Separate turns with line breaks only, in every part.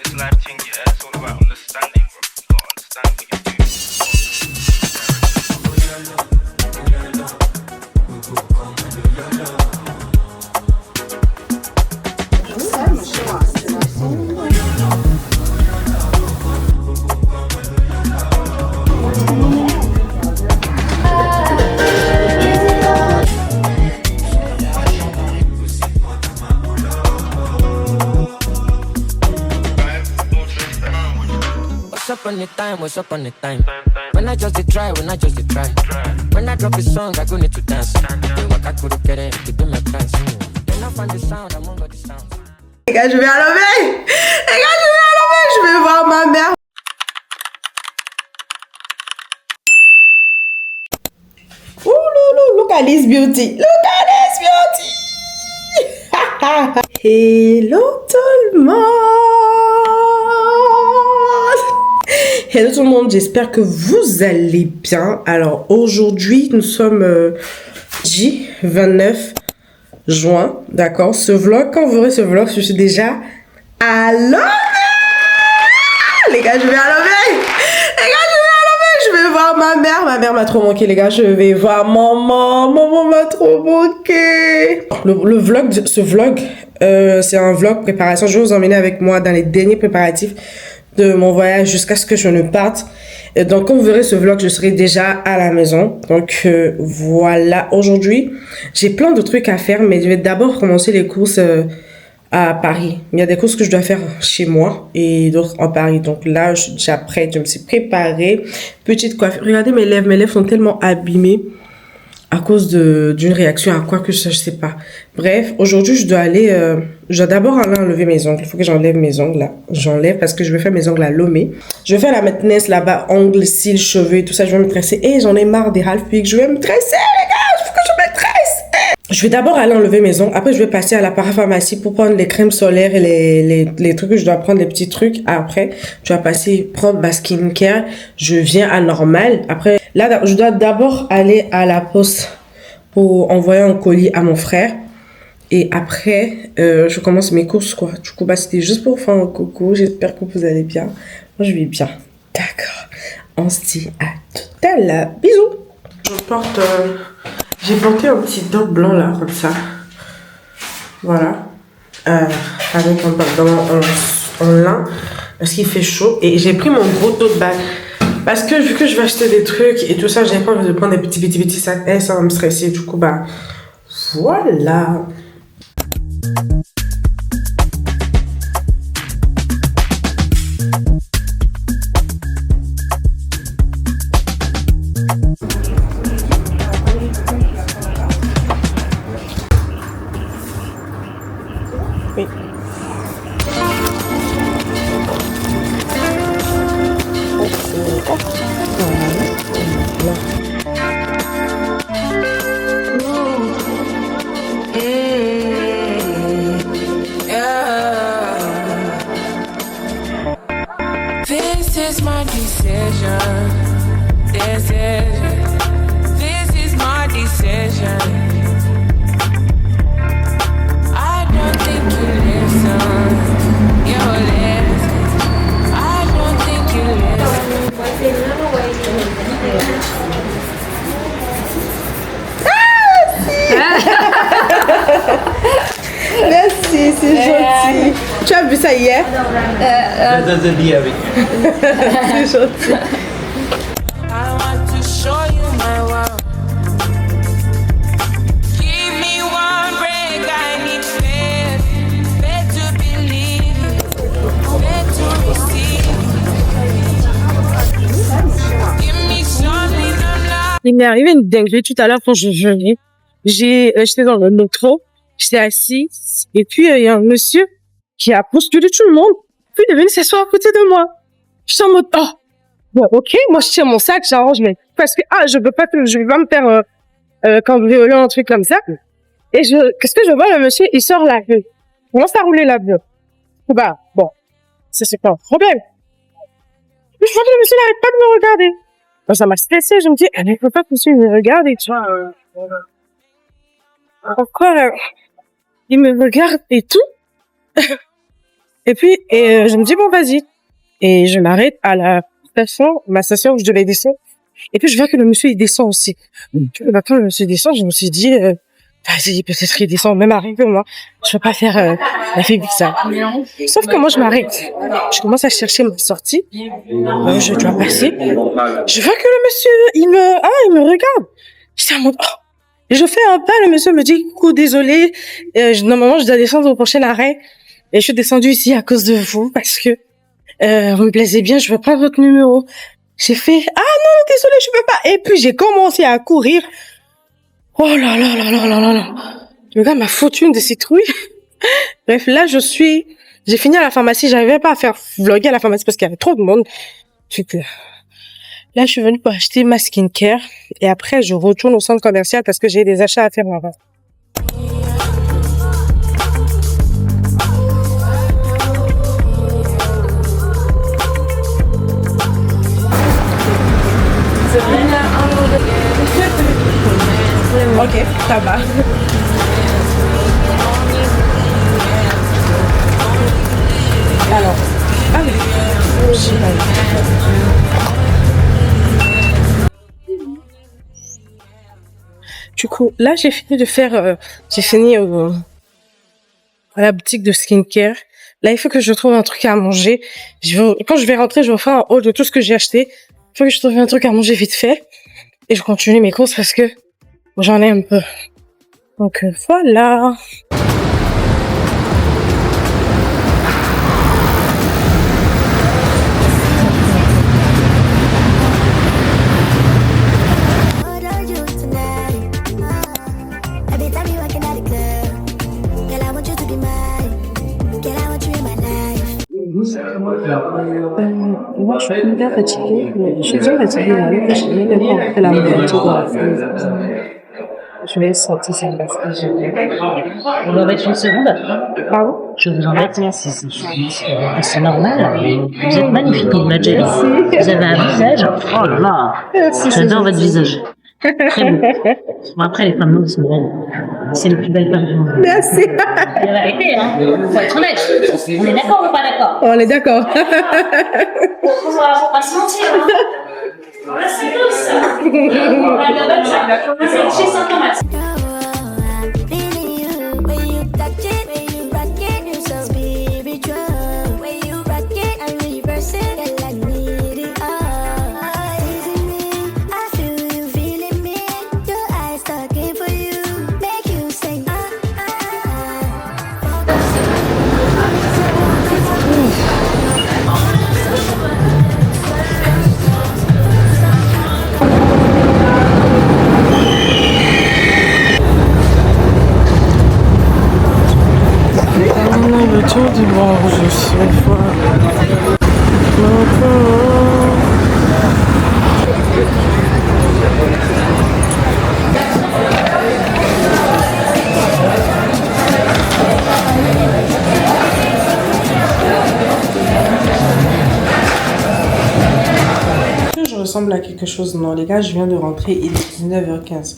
this life thing, yeah, it's all about understanding, bro. You gotta understand what you're doing.
What's up on the time? When I just try, when I just try. When I drop a song, I go need to dance. What I could get it, to do my price. Then I find the sound, I'm over the sound.
Les gars, je vais à l'enlever. Les gars, je vais à l'enlever. Je vais voir ma mère. Ouh, look at this beauty. Look at this beauty. Hello tout le monde. Hello tout le monde, j'espère que vous allez bien. Alors aujourd'hui, nous sommes J29 juin, d'accord. Ce vlog, quand vous verrez ce vlog, je suis déjà à l'enlever. Les gars, je vais à l'enlever. Les gars, je vais à l'enlever. Je vais voir ma mère. Ma mère m'a trop manqué, les gars. Je vais voir maman. Maman m'a trop manqué. Le vlog, ce vlog, c'est un vlog préparation. Je vais vous emmener avec moi dans les derniers préparatifs de mon voyage jusqu'à ce que je ne parte. Donc, comme vous verrez ce vlog, je serai déjà à la maison. Donc, voilà. Aujourd'hui, j'ai plein de trucs à faire, mais je vais d'abord commencer les courses à Paris. Il y a des courses que je dois faire chez moi et d'autres en Paris. Donc là, je suis déjà prête. Je me suis préparée. Petite coiffure. Regardez mes lèvres. Mes lèvres sont tellement abîmées à cause d'une réaction à quoi que je sais pas. Bref, aujourd'hui, je dois d'abord aller enlever mes ongles. Il faut que j'enlève mes ongles là. J'enlève parce que je vais faire mes ongles à Lomé. Je vais faire la maintenance là-bas, ongles, cils, cheveux et tout ça. Je vais me tresser. Et j'en ai marre des half pics. Je vais me tresser, les gars. Il faut que je me tresse. Je vais d'abord aller enlever mes ongles. Après, je vais passer à la parapharmacie pour prendre les crèmes solaires et les trucs que je dois prendre, les petits trucs. Après, je vais passer prendre ma skincare. Je viens à normal. Après, là, je dois d'abord aller à la poste pour envoyer un colis à mon frère. Et après, je commence mes courses, quoi. Du coup, c'était juste pour faire un coucou. J'espère que vous allez bien. Moi, je vais bien. D'accord. On se dit à tout à l'heure. Bisous. J'ai porté un petit top blanc, là, comme ça. Voilà. Avec un pantalon en lin. Parce qu'il fait chaud. Et j'ai pris mon gros tote bag. Parce que vu que je vais acheter des trucs et tout ça, j'ai pas envie de prendre des petits sacs. Et ça va me stresser. Du coup, voilà. Oui.
This is my decision. This is my decision. I don't think you listen. You listen. I don't think you
listen. Merci, c'est gentil. Tu as vu ça hier? C'est gentil.
I want to show you my world. Give me one break, I need faith. Faith to believe, faith to receive. Give me something I'm not.
Il m'est arrivé une dinguerie tout à l'heure quand je venais. J'étais dans le métro, j'étais assise, et puis il y a un monsieur qui a bousculé tout le monde, puis il est venu s'asseoir à côté de moi. Je suis en mode, oh, bon, ok, moi je tiens mon sac, j'arrange, mais parce que, je vais pas me faire cambrioler un truc comme ça. Et qu'est-ce que je vois, le monsieur, il sort la rue. Il commence à rouler l'avion. Bon, ça c'est pas un problème. Mais je vois que le monsieur n'arrête pas de me regarder. Bon, ça m'a stressé, je me dis, il ne faut pas que le monsieur me regarde et tu vois, pourquoi il me regarde et tout. Et puis, je me dis, bon, vas-y. Et je m'arrête à ma station où je devais descendre. Et puis, je vois que le monsieur, il descend aussi. Quand le monsieur descend, je me suis dit, vas-y, peut-être il descend même arrivé, moi. Je peux pas faire la fille ça. Sauf que moi, je m'arrête. Je commence à chercher ma sortie. Je dois passer. Je vois que le monsieur, il me regarde. J'étais en mode, oh. Et je fais un pas, le monsieur me dit, coucou, désolé. Normalement, je dois descendre au prochain arrêt. Et je suis descendue ici à cause de vous, parce que vous me plaisez bien, je veux prendre votre numéro. J'ai fait, ah non, désolé, je peux pas. Et puis, j'ai commencé à courir. Oh là là là là là là là. Le gars m'a foutu une de ses trouilles. Bref, là, j'ai fini à la pharmacie. J'arrivais pas à faire vlogger à la pharmacie parce qu'il y avait trop de monde. Là, je suis venue pour acheter ma skincare. Et après, je retourne au centre commercial parce que j'ai des achats à faire là-bas. Ok, ça va. Alors, du coup, là, j'ai fini de faire, à la boutique de skincare. Là, il faut que je trouve un truc à manger. Quand je vais rentrer, je vais faire un haul de tout ce que j'ai acheté. Il faut que je trouve un truc à manger vite fait. Et je continue mes courses parce que j'en ai un peu. Donc, voilà. Moi, je suis bien fatiguée, mais je suis bien fatiguée, là. J'ai mis le temps de la moitié. Je vais sortir ça parce que j'ai...
On va mettre une seconde.
Pardon?
Je vous embête, merci. C'est normal. Vous êtes magnifique, on l'a déjà dit. Vous avez un visage. Oh là là. J'adore votre visage. Très beau. Bon, après, les femmes sont belles. C'est les plus belles femmes du monde.
Merci.
C'est la vérité, hein. Faut être honnête. On est d'accord ou pas d'accord?
On est d'accord.
Faut pas se mentir, hein. Voilà, c'est douce. On va le battre, ça. C'est chez Saint-Thomas.
Le tour du monde, je suis folle. Je ressemble à quelque chose. Non, les gars, je viens de rentrer, il est 19h15.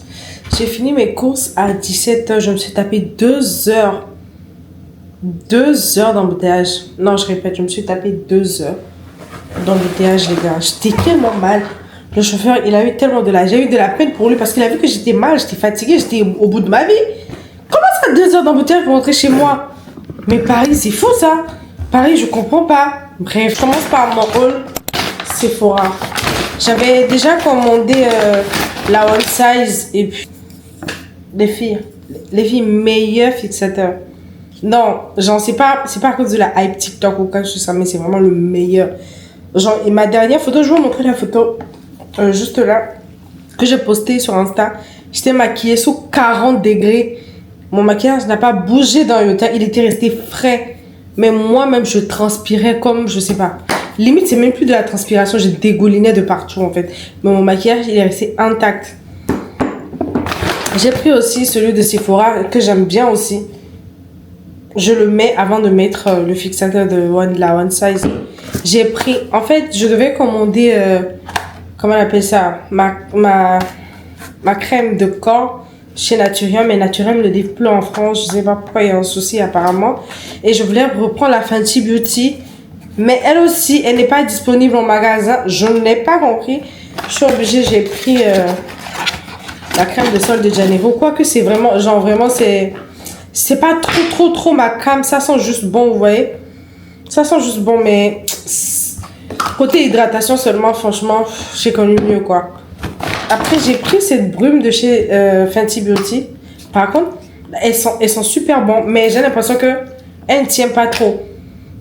J'ai fini mes courses à 17h. Je me suis tapé 2 heures. 2 heures d'embouteillage. Non, je répète, je me suis tapé 2 heures d'embouteillage, les gars. J'étais tellement mal. Le chauffeur, il a eu tellement de la... J'ai eu de la peine pour lui parce qu'il a vu que j'étais mal, j'étais fatiguée, j'étais au bout de ma vie. Comment ça, 2 heures d'embouteillage pour rentrer chez moi? Mais Paris, c'est fou, ça. Paris, je comprends pas. Bref, je commence par mon haul Sephora. J'avais déjà commandé la One Size et puis les filles meilleurs fixateurs. Non, genre c'est pas à cause de la hype TikTok ou quelque chose ça, mais c'est vraiment le meilleur. Genre, et ma dernière photo, je vais vous montrer la photo juste là que j'ai postée sur Insta. J'étais maquillée sous 40 degrés. Mon maquillage n'a pas bougé dans le temps, il était resté frais. Mais moi-même, je transpirais comme, je sais pas. Limite, c'est même plus de la transpiration, je dégoulinais de partout en fait. Mais mon maquillage, il est resté intact. J'ai pris aussi celui de Sephora que j'aime bien aussi. Je le mets avant de mettre le fixateur de la One Size. J'ai pris... En fait, je devais commander... comment on appelle ça? Ma crème de corps. chez Naturium, mais Naturium ne livre plus en France. Je sais pas pourquoi il y a un souci apparemment. Et je voulais reprendre la Fenty Beauty, mais elle aussi, elle n'est pas disponible en magasin. Je n'ai pas compris. Je suis obligée, j'ai pris la crème de sol de Janeiro. Quoique c'est vraiment, genre vraiment c'est pas trop ma cam. Ça sent juste bon, vous voyez. Ça sent juste bon, mais côté hydratation seulement, franchement, j'ai connu mieux quoi. Après, j'ai pris cette brume de chez Fenty Beauty. Par contre, elles sont super bonnes, mais j'ai l'impression que elles ne tiennent pas trop.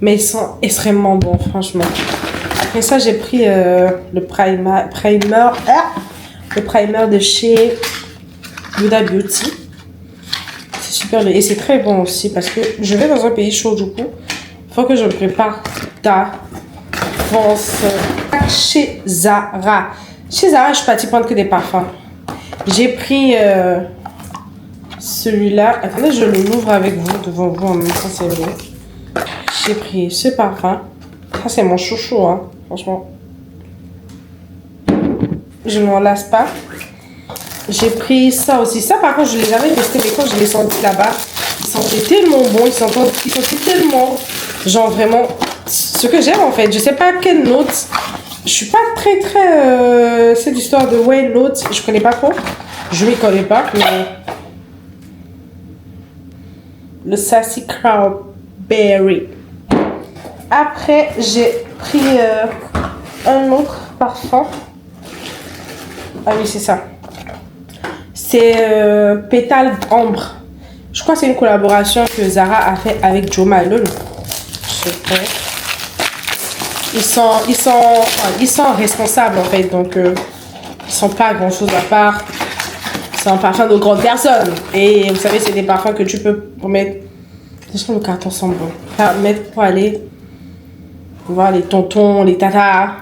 Mais elles sont extrêmement bonnes, franchement. Après ça, j'ai pris le primer de chez Huda Beauty. C'est super et c'est très bon aussi parce que je vais dans un pays chaud du coup. Il faut que je me prépare d'avance. Chez Zara. Chez Zara, je suis partie prendre que des parfums. J'ai pris celui-là. Attendez, je l'ouvre avec vous, devant vous en même temps, c'est vrai. J'ai pris ce parfum. Ça, c'est mon chouchou, hein, franchement. Je ne m'en lasse pas. J'ai pris ça aussi. Ça, par contre, je les avais testés, mais quand je les sentis là-bas, ils sentaient tellement bons. Ils sentaient tellement, genre vraiment, ce que j'aime en fait. Je sais pas quelle note. Je suis pas très cette histoire de Wayne Notes, je connais pas trop. Je m'y connais pas, mais le Sassy Cranberry. Après, j'ai pris un autre parfum. Ah oui, c'est ça. C'est Pétale Ambre. Je crois que c'est une collaboration que Zara a fait avec Jo Malone. Je sais pas. Ils sont responsables en fait, donc ils sont pas grand chose à part. C'est un parfum de grande personne. Et vous savez, c'est des parfums que tu peux mettre. Déjà, le carton sent bon. Mettre pour aller voir les tontons, les tatas.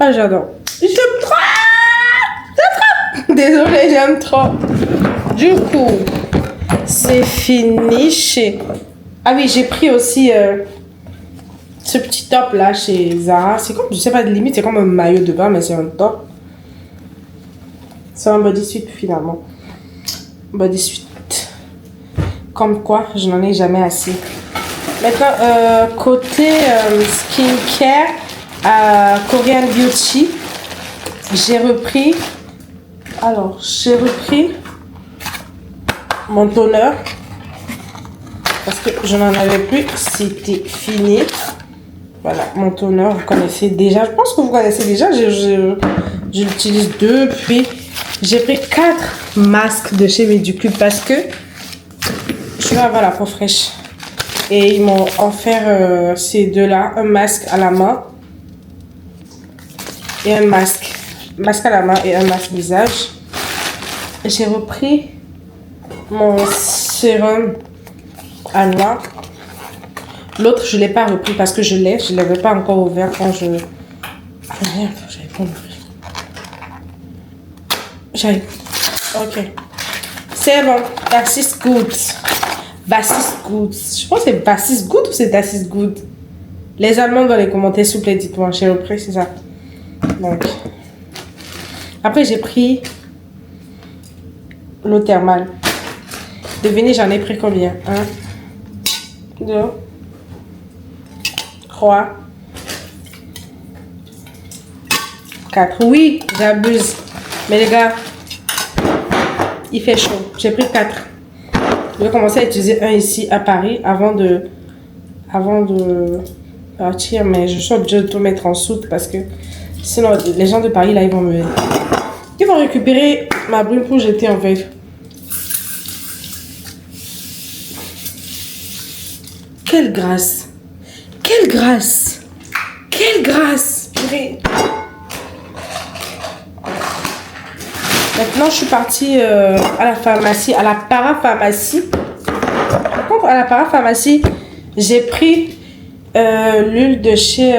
Ah, j'adore. J'aime trop! Désolée, j'aime trop. Du coup, c'est fini chez. Ah oui, j'ai pris aussi. Ce petit top là chez Zara, c'est comme, je sais pas, de limite, c'est comme un maillot de bain, mais c'est un top. C'est un bodysuit finalement. Bodysuit. Comme quoi, je n'en ai jamais assez. Maintenant, côté skincare, Korean Beauty, j'ai repris mon toner. Parce que je n'en avais plus, c'était fini. Voilà, mon toner, vous connaissez déjà. Je pense que vous connaissez déjà. Je l'utilise depuis. J'ai pris 4 masques de chez Medicube parce que je vais avoir la peau fraîche. Et ils m'ont offert ces deux-là. Un masque à la main. Et un masque. Masque à la main et un masque visage. J'ai repris mon sérum à noix. L'autre, je ne l'ai pas repris parce que je ne l'avais pas encore ouvert quand je... Ah merde, j'avais pas ouvert. Ok. C'est bon. Basis Good. Basis Good. Je pense que c'est Basis Good ou c'est Basis Good? Les Allemands dans les commentaires, s'il vous plaît, dites-moi. J'ai repris, c'est ça. Donc. Après, j'ai pris l'eau thermale. Devinez, j'en ai pris combien? 1, 2, 3, 4. Oui, j'abuse. Mais les gars, il fait chaud. J'ai pris 4. Je vais commencer à utiliser un ici à Paris avant de partir. Mais je suis obligée de tout mettre en soude parce que sinon les gens de Paris là ils vont récupérer ma brume pour jeter en fait. Quelle grâce! Quelle grâce! Quelle grâce! Purée. Maintenant, je suis partie à la pharmacie, à la parapharmacie. Par contre, à la parapharmacie, j'ai pris l'huile de chez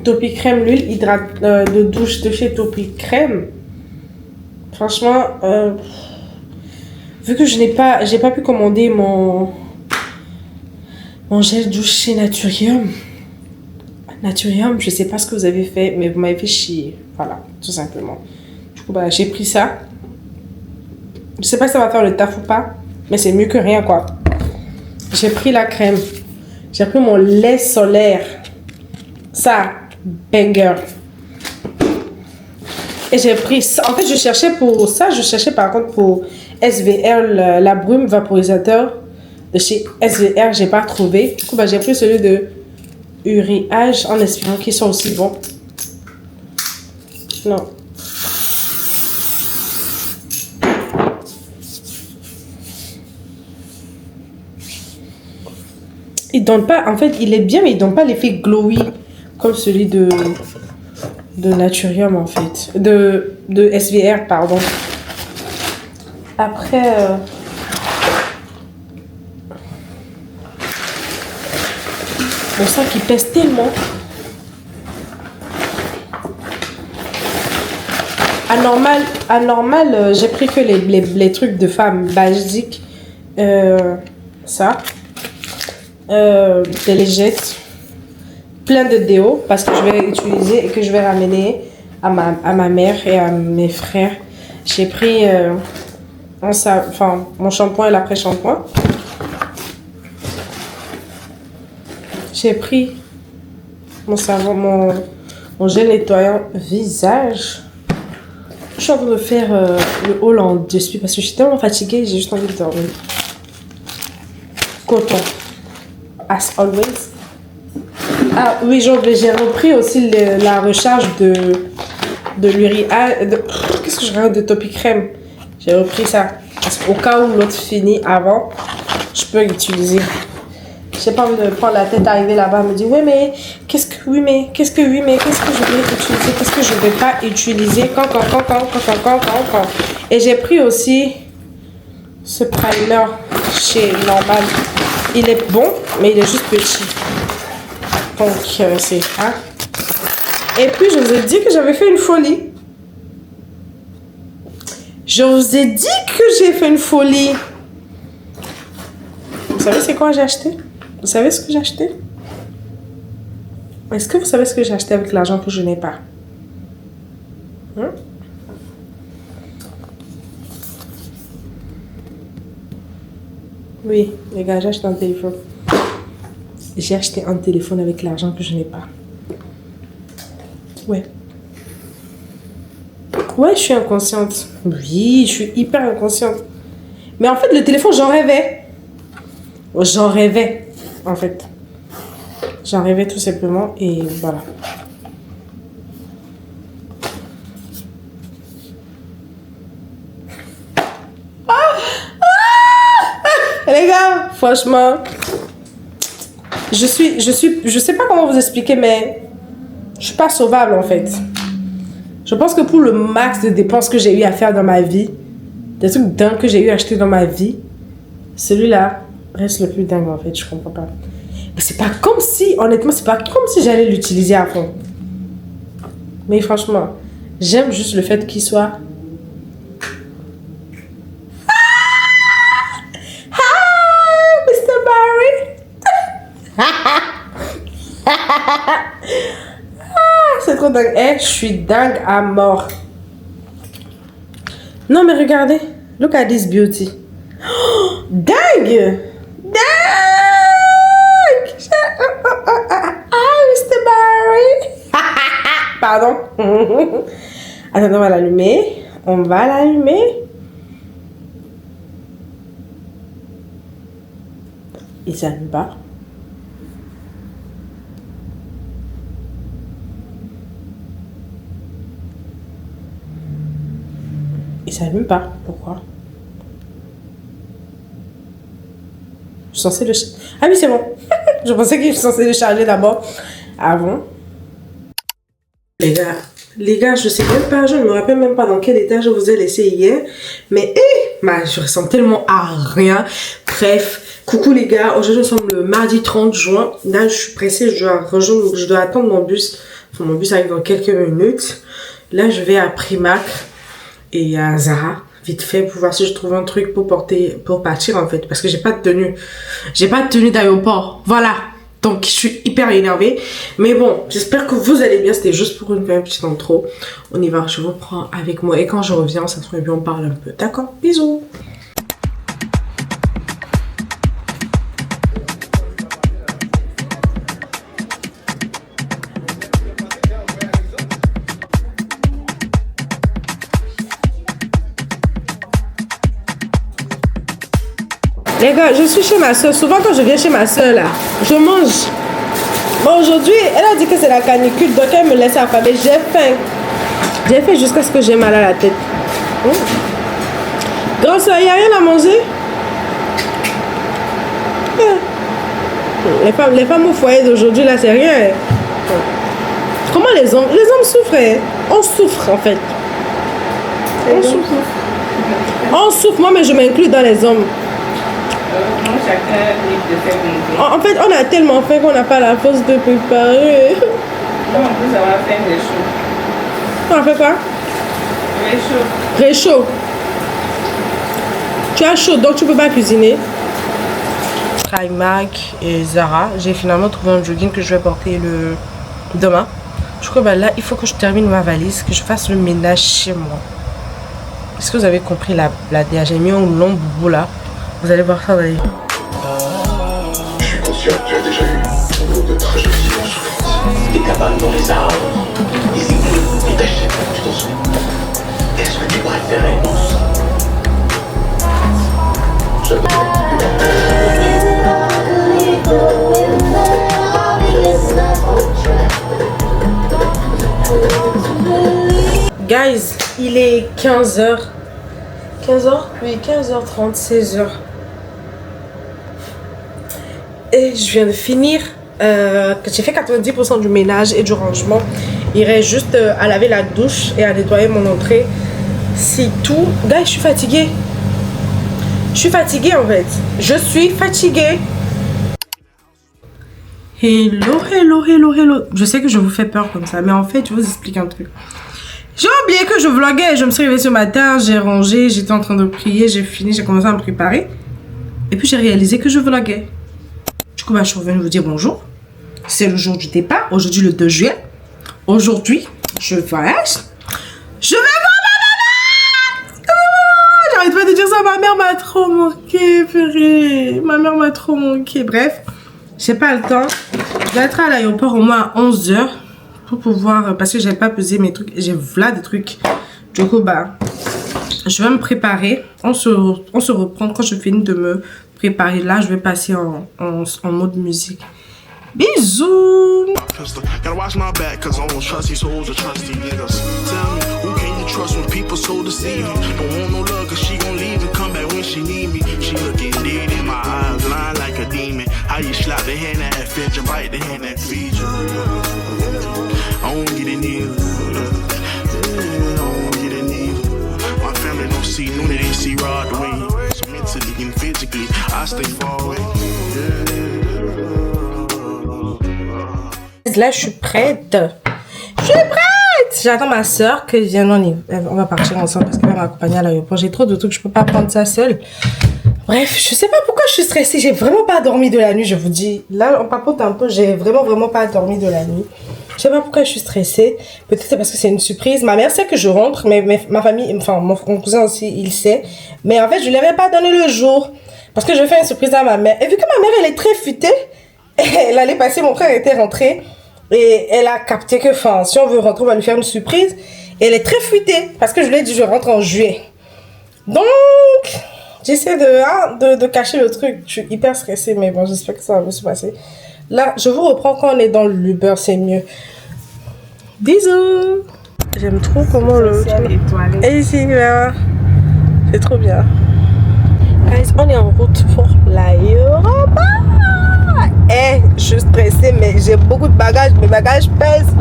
Topicrème, l'huile de douche de chez Topicrème. Franchement, vu que j'ai pas pu commander mon gel douche chez Naturium. Naturium, je sais pas ce que vous avez fait, mais vous m'avez fait chier. Voilà, tout simplement. Du coup, bah, j'ai pris ça. Je sais pas si ça va faire le taf ou pas, mais c'est mieux que rien, quoi. J'ai pris la crème. J'ai pris mon lait solaire. Ça, banger. Et j'ai pris ça. En fait, je cherchais pour ça. Je cherchais par contre pour SVR, la brume vaporisateur de chez SVR. J'ai pas trouvé. Du coup, bah, j'ai pris celui de Uriage en espérant qu'ils soient aussi bons. Non. Il donne pas, en fait, il est bien, mais il donne pas l'effet glowy comme celui de Naturium, en fait. De SVR, pardon. Après, mon sac, il pèse tellement. Anormal, j'ai pris que les trucs de femmes basiques. Ça. Des légettes. Plein de déo parce que je vais utiliser et que je vais ramener à ma mère et à mes frères. J'ai pris mon shampoing et l'après-shampoing. J'ai pris mon savon, mon gel nettoyant visage. Je suis en train de faire le haul en dessus parce que je suis tellement fatiguée, j'ai juste envie de dormir. Coton. As always. Ah oui, j'ai repris aussi la recharge de l'Uri. Qu'est-ce que je rajoute de Topi Crème? J'ai repris ça. Parce qu'au cas où l'autre finit avant, je peux l'utiliser. Je sais pas me prendre la tête, arriver là-bas, me dire oui mais qu'est-ce que je vais utiliser, qu'est-ce que je vais pas utiliser, quand. Et j'ai pris aussi ce primer chez Normal. Il est bon, mais il est juste petit. Donc c'est hein. Et puis je vous ai dit que j'avais fait une folie. Je vous ai dit que j'ai fait une folie. Vous savez c'est quoi j'ai acheté? Vous savez ce que j'ai acheté? Est-ce que vous savez ce que j'ai acheté avec l'argent que je n'ai pas? Hein? Oui, les gars, j'ai acheté un téléphone. J'ai acheté un téléphone avec l'argent que je n'ai pas. Ouais. Ouais, je suis inconsciente. Oui, je suis hyper inconsciente. Mais en fait, le téléphone, j'en rêvais. J'en rêvais, en fait. J'en rêvais tout simplement et voilà. Les gars, franchement, je sais pas comment vous expliquer, mais je suis pas sauvable en fait. Je pense que pour le max de dépenses que j'ai eu à faire dans ma vie, des trucs dingues que j'ai eu à acheter dans ma vie, celui-là reste le plus dingue en fait, je comprends pas. Mais c'est pas comme si, honnêtement, c'est pas comme si j'allais l'utiliser à fond. Mais franchement, j'aime juste le fait qu'il soit... C'est trop dingue. Eh, je suis dingue à mort. Non, mais regardez. Look at this beauty. Oh, dingue! Dingue! Ah, Mr. Barry! Pardon. Attends, on va l'allumer. On va l'allumer. Il s'allume pas. Il s'allume pas. Pourquoi? Je suis censée le... Ah oui, c'est bon. Je pensais que je suis censée le charger d'abord. Avant. Les gars, je sais même pas, je ne me rappelle même pas dans quel état je vous ai laissé hier. Mais, je ressemble tellement à rien. Bref, coucou les gars. Aujourd'hui, nous sommes le mardi 30 juin. Là, je suis pressée, je dois attendre mon bus. Enfin, mon bus arrive dans quelques minutes. Là, je vais à Primark et à Zara, vite fait, pour voir si je trouve un truc pour partir en fait. Parce que j'ai pas de tenue. J'ai pas de tenue d'aéroport. Voilà. Donc, je suis hyper énervée. Mais bon, j'espère que vous allez bien. C'était juste pour une petite intro. On y va, je vous prends avec moi. Et quand je reviens, ça serait bien, on parle un peu. D'accord? Bisous. Les gars, je suis chez ma soeur. Souvent, quand je viens chez ma soeur, là, je mange. Bon, aujourd'hui, elle a dit que c'est la canicule, donc elle me laisse affamer. J'ai faim. J'ai faim jusqu'à ce que j'ai mal à la tête. Grande soeur, il n'y a rien à manger? Les femmes au foyer d'aujourd'hui, là, c'est rien. Comment les hommes souffrent, hein? On souffre, en fait. On souffre. On souffre, moi, mais je m'inclus dans les hommes.
Chacun livre de ses besoins.
En fait, on a tellement faim qu'on n'a pas la force de préparer.
Comme en plus avoir faim réchaud.
On a fait quoi?
Réchaud.
Réchaud. Tu as chaud, donc tu peux pas cuisiner. Primark et Zara. J'ai finalement trouvé un jogging que je vais porter demain. Je crois que là, il faut que je termine ma valise, que je fasse le ménage chez moi. Est-ce que vous avez compris la DA? J'ai mis un long boubou là. Vous allez voir ça dans les...
Je suis conscient que tu as déjà eu ton lot de tragédies en souffrance. Des cabanes dans les arbres, des igloos et ta chaîne, tu t'en souviens? Est-ce que tu préférais non?
Guys, il est 15h. 15h? Oui, 15h30, 16h. Et je viens de finir. J'ai fait 90% du ménage et du rangement. Il reste juste à laver la douche et à nettoyer mon entrée. C'est tout. Guys, je suis fatiguée. Je suis fatiguée en fait. Je suis fatiguée. Hello, hello, hello, hello. Je sais que je vous fais peur comme ça, mais en fait, je vous explique un truc. J'ai oublié que je vloguais. Je me suis réveillée ce matin, j'ai rangé, j'étais en train de prier, j'ai fini, j'ai commencé à me préparer. Et puis j'ai réalisé que je vloguais. Du coup, je suis revenue vous dire bonjour. C'est le jour du départ. Aujourd'hui, le 2 juillet. Aujourd'hui, je voyage. Je vais voir ma maman. J'arrête pas de dire ça. Ma mère m'a trop manqué, purée. Ma mère m'a trop manqué. Bref, j'ai pas le temps. Je vais être à l'aéroport au moins à 11h. Pour pouvoir, parce que j'ai pas pesé mes trucs, j'ai là des trucs. Du coup, je vais me préparer. On se reprend quand je finis de me préparer. Là, je vais passer en mode musique. Bisous.
Gotta watch my back, cause I don't trust these hoes or trusty niggas. Tell me, who can you trust when people so deceiving? Don't want no love, cause she gon' leave and come back when she need me. She looking dead in my eyes, lying like a demon. How you slap the hand that fit you, bite the hand that feeds you. I don't get it neither. I don't get it neither. My family don't see, no, they didn't see Rod the way. So mentally and physically, I stay far away.
Là, je suis prête. Je suis prête. J'attends ma soeur que vienne. On va partir ensemble parce qu'elle va m'accompagner à l'aéroport. J'ai trop de trucs, je peux pas prendre ça seule. Bref, je sais pas pourquoi je suis stressée. J'ai vraiment pas dormi de la nuit, je vous dis. Là, on papote un peu. J'ai vraiment pas dormi de la nuit. Je sais pas pourquoi je suis stressée. Peut-être c'est parce que c'est une surprise. Ma mère sait que je rentre, mais ma famille, enfin mon cousin aussi, il sait. Mais en fait, je lui avais pas donné le jour parce que je fais une surprise à ma mère. Et vu que ma mère, elle est très futée, elle allait passer. Mon frère était rentré et elle a capté que, enfin, si on veut rentrer, on va lui faire une surprise. Et elle est très futée parce que je lui ai dit je rentre en juillet. Donc, j'essaie de cacher le truc. Je suis hyper stressée, mais bon, j'espère que ça va se passer. Là, je vous reprends quand on est dans l'Uber, c'est mieux. Bisous. J'aime trop comment le... Et ici, là. C'est trop bien. Guys, on est en route pour l'aéroport. Je suis stressée, mais j'ai beaucoup de bagages. Mes bagages pèsent.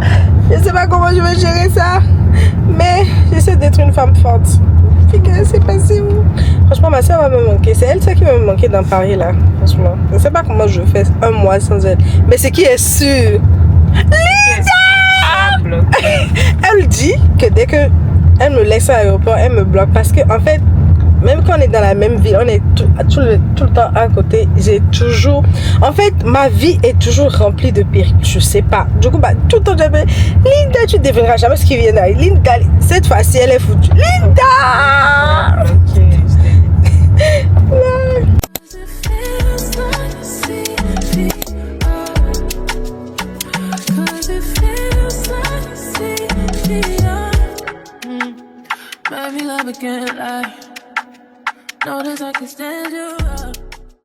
Je sais pas comment je vais gérer ça. Mais j'essaie d'être une femme forte. Puis que c'est passé où? Franchement, ma soeur va me manquer. C'est elle, ça qui va me manquer dans Paris, là. Franchement. Je sais pas comment je fais un mois sans elle. Mais ce qui est sûr, Lisa! Elle dit que dès que elle me laisse à l'aéroport, elle me bloque. Parce que, en fait, même quand on est dans la même ville, on est tout le temps à côté, j'ai toujours... En fait, ma vie est toujours remplie de périls, je sais pas. Du coup, bah, tout le temps, j'avais... Linda, tu ne devrais jamais ce qui vient d'arriver. Linda, cette fois-ci, elle est foutue. Linda!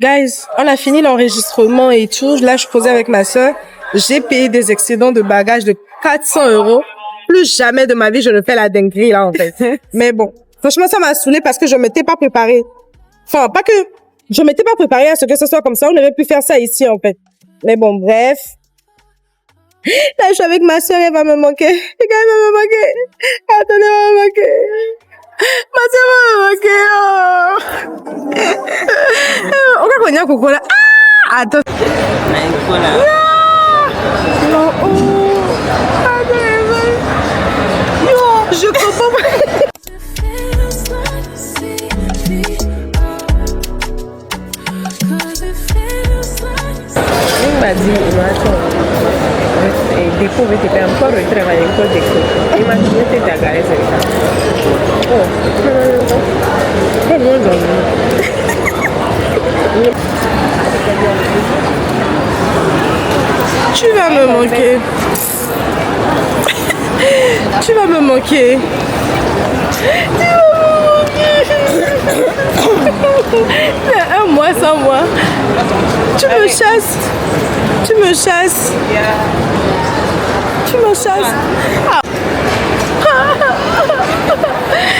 Guys, on a fini l'enregistrement et tout. Là, je posais avec ma soeur. J'ai payé des excédents de bagages de 400 €. Plus jamais de ma vie, je ne fais la dinguerie, là, en fait. Mais bon, franchement, ça m'a saoulée parce que je m'étais pas préparée. Enfin, pas que je m'étais pas préparée à ce que ce soit comme ça. On aurait pu faire ça ici, en fait. Mais bon, bref. Là, je suis avec ma soeur, elle va me manquer. Les gars, elle va me manquer. Attendez, elle va me manquer. Ma soeur va me manquer. Oh. On va connaître coucou là. Ah, attends. Non, oh. Attends, yo, je comprends pas.
Il m'a dit, découvre que encore il travaille encore déco. Imagine que tu as gagné ça. Oh, non.
Tu vas me manquer. Tu vas me manquer. Un mois sans moi. Tu me chasses. Tu me chasses. Tu me chasses. Ah.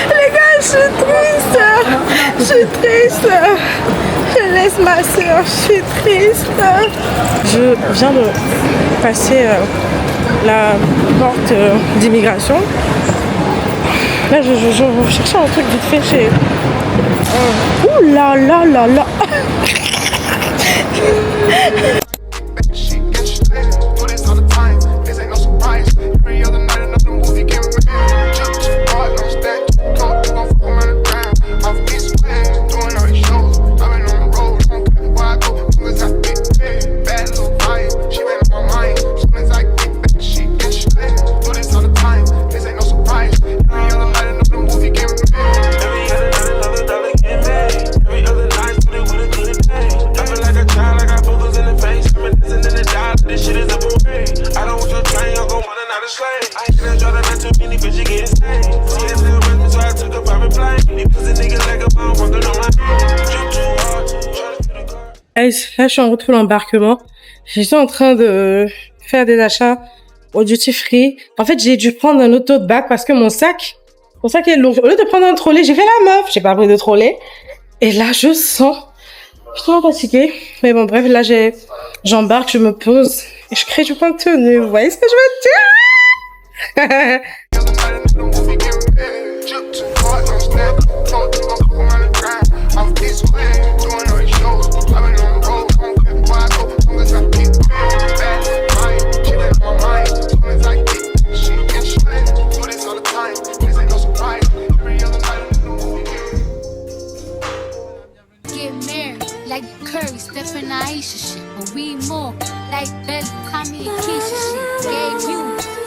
Les gars, je suis triste. Je suis triste. Je laisse ma soeur. Je suis triste. Je viens de passer la porte d'immigration. Là, je cherchais un truc vite fait chez... Ouh là là là là. Là, je suis en retour à l'embarquement. J'étais en train de faire des achats au duty free. En fait, j'ai dû prendre un autre tote bag parce que mon sac est lourd. Au lieu de prendre un trolley, j'ai fait la meuf. J'ai pas pris de trolley. Et là, je suis trop fatiguée. Mais bon, bref, là, j'embarque, je me pose et je crée du contenu. Vous voyez ce que je veux dire?
Like Curry, Stephen Aisha shit, but we more like Bella, Tommy and Keisha shit. Gave you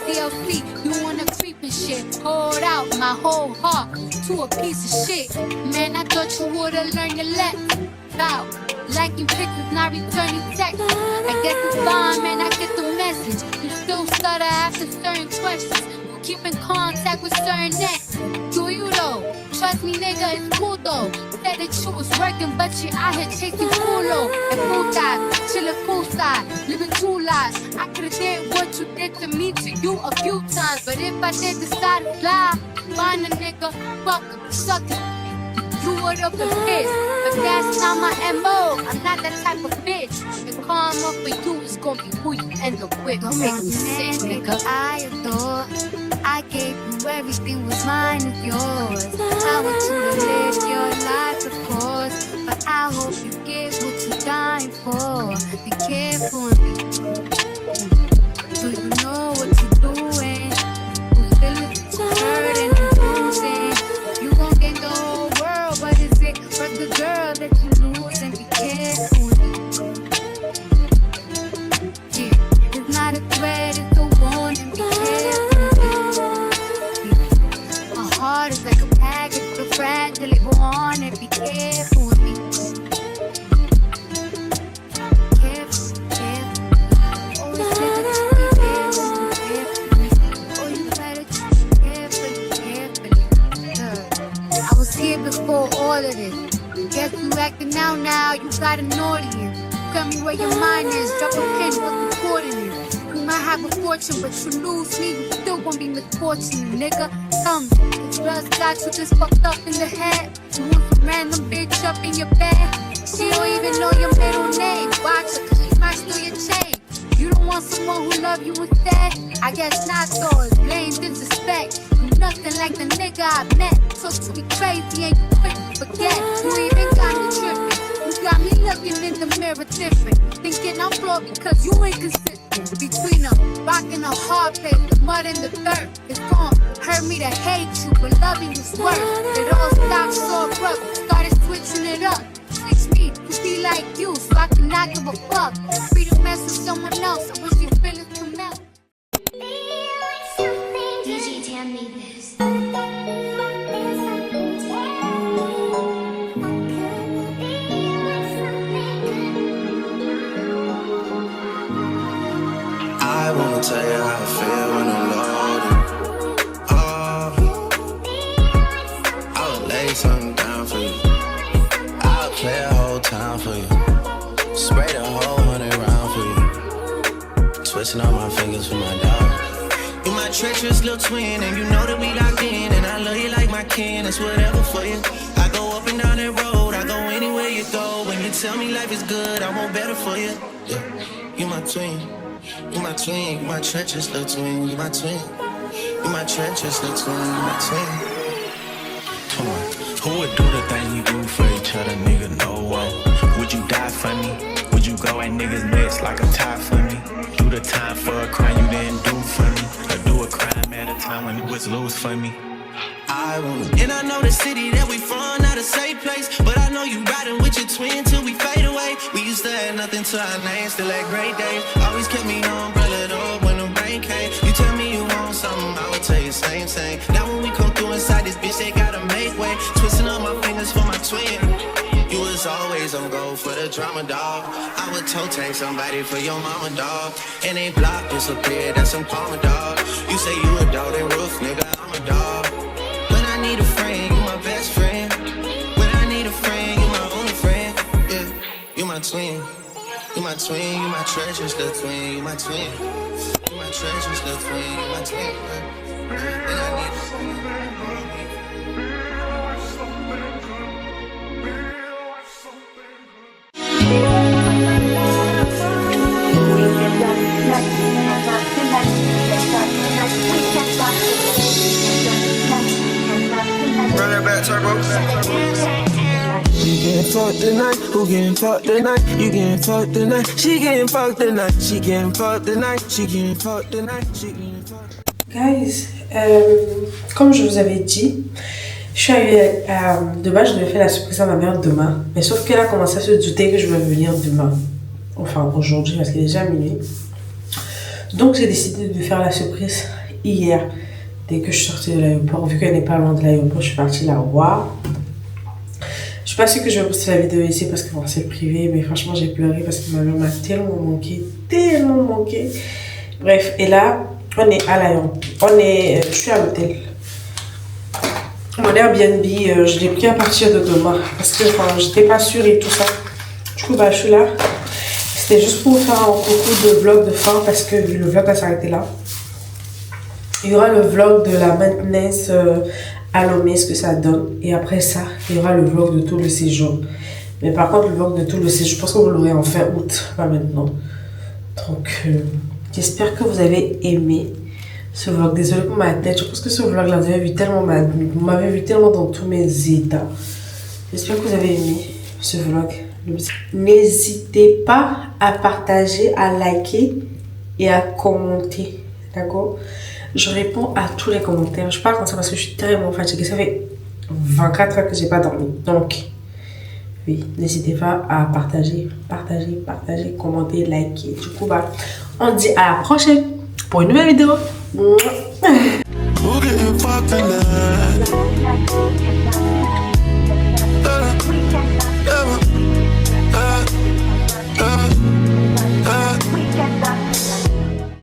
DLC, you wanna creep and shit. Poured out my whole heart to a piece of shit. Man, I thought you would've learned your lesson. Out, liking pictures, not returning texts. I guess it's fine, man, I get the message. You still stutter after certain questions. You keep in contact with certain exes. Do you though? Trust me, nigga, it's cool though. Said that you was working, but you out here chasing culo and full time, chillin' poolside, living two lives. I could've did what you did to me to you a few times, but if I did decide to lie, find a nigga, fuck him, suck him. You would've been pissed, but that's not my MO. I'm not that type of bitch. The karma for you is gonna be who you end up with. Don't make me sick, nigga. I adore. I gave you everything was mine and yours. I want you to live your life, of course, but I hope you get what you're dying for. Be careful. Do you know what you're doing? Fulfill it, hurt and losing. You gon' get the whole world, but it's not a threat, it's a warning. Be careful. My heart is like a package, so fragile, it go on and be careful with me. Careful, careful. Always said that you be careful, careful. Oh, you better choose carefully, carefully. I was here before all of this. Guess you acting out now, you got an audience. Tell me where your mind is, drop a pin, what's recording it. You might have a fortune, but you lose me, you still gon' be misfortunate, nigga. Tell me, if blood got you just fucked up in the head, you want some random bitch up in your bed. She don't even know your middle name. Watch her, cause she might steal your chain. You don't want someone who love you instead? I guess not, so it's blame, disrespect. You nothing like the nigga I met. So to be crazy and you quick to forget. You even got me tripping. You got me looking in the mirror different. Thinking I'm flawed because you ain't consistent. Between a rock and a hard place, the mud and the dirt. It's gon' hurt me to hate you, but loving is worse. It all stopped so abrupt, started switching it up. Fix me to be like you, so I can not give a fuck. Free to mess with someone else, I wish your feelings could melt.
DJ, tell me this.
I wanna tell you how I feel when I'm loaded. Oh, I'll lay something down for you. I'll clear a whole town for you. Spray the whole 100 round for you. Twisting all my fingers for my dog. You my treacherous little twin, and you know that we locked in. And I love you like my kin, it's whatever for you. I go up and down that road, I go anywhere you go. When you tell me life is good, I want better for you. Yeah, you my twin. You my twin, you my treacherous little twin, you my twin. You my treacherous little twin, you my twin.
Come on, who would do the thing you do for each other, nigga? No one. Would you die for me? Would you go at niggas' necks like a tie for me? Do the time for a crime you didn't do for me? Or do a crime at a time when it was loose for me?
I want. And I know the city that we from, not a safe place. But I know you riding with your twin till we fade away. We used to have nothing to our names, still had great days. Always kept me umbrellaed up when the rain came. You tell me you want something, I would tell you same. Now when we come through inside this bitch, they gotta make way. Twisting up my fingers for my twin. You was always on go for the drama, dog. I would toe tag somebody for your mama, dog. And they block disappeared, that's some palmer, dog. You say you a dog, they roof, nigga, I'm a dog. When I need a friend, you my best friend. When I need a friend, you my only friend. Yeah, you my twin. You my twin, you my treacherous little twin. You my twin. You my treacherous little twin. You my twin. When I need a friend. Run that back, turbo.
You getting fucked tonight? Who getting fucked tonight? You getting fucked tonight? She getting fucked tonight. She getting fucked tonight. She getting fucked tonight. She getting fucked.
Guys, comme je vous avais dit, je suis arrivée de base, je devais faire la surprise à ma mère demain. Mais sauf qu'elle a commencé à se douter que je vais venir demain. Enfin, aujourd'hui, parce qu'il est déjà minuit. Donc, j'ai décidé de faire la surprise hier. Dès que je suis sortie de l'aéroport, vu qu'elle n'est pas loin de l'aéroport, je suis partie la voir. Je suis pas sûre que je vais poster la vidéo ici parce que bon, c'est privé. Mais franchement, j'ai pleuré parce que ma mère m'a tellement manqué. Tellement manqué. Bref, et là, on est à l'aéroport. Je suis à l'hôtel. Mon Airbnb, je l'ai pris à partir de demain. Parce que enfin, j'étais pas sûre et tout ça. Du coup, bah, je suis là. C'était juste pour faire un coucou de vlog de fin parce que le vlog va s'arrêter là. Il y aura le vlog de la maintenance à Lomé, ce que ça donne. Et après ça, il y aura le vlog de tout le séjour. Mais par contre, le vlog de tout le séjour, je pense que vous l'aurez en fin août, pas maintenant. Donc, j'espère que vous avez aimé ce vlog. Désolée pour ma tête. Je pense que ce vlog-là, vous m'avez vu tellement dans tous mes états. J'espère que vous avez aimé ce vlog. N'hésitez pas à partager, à liker et à commenter. D'accord? Je réponds à tous les commentaires. Je parle comme ça parce que je suis tellement fatiguée. Ça fait 24 heures que j'ai pas dormi. Donc, oui, n'hésitez pas à partager, commenter, liker. Du coup, bah, On dit à la prochaine pour une nouvelle vidéo.
Who getting fucked tonight?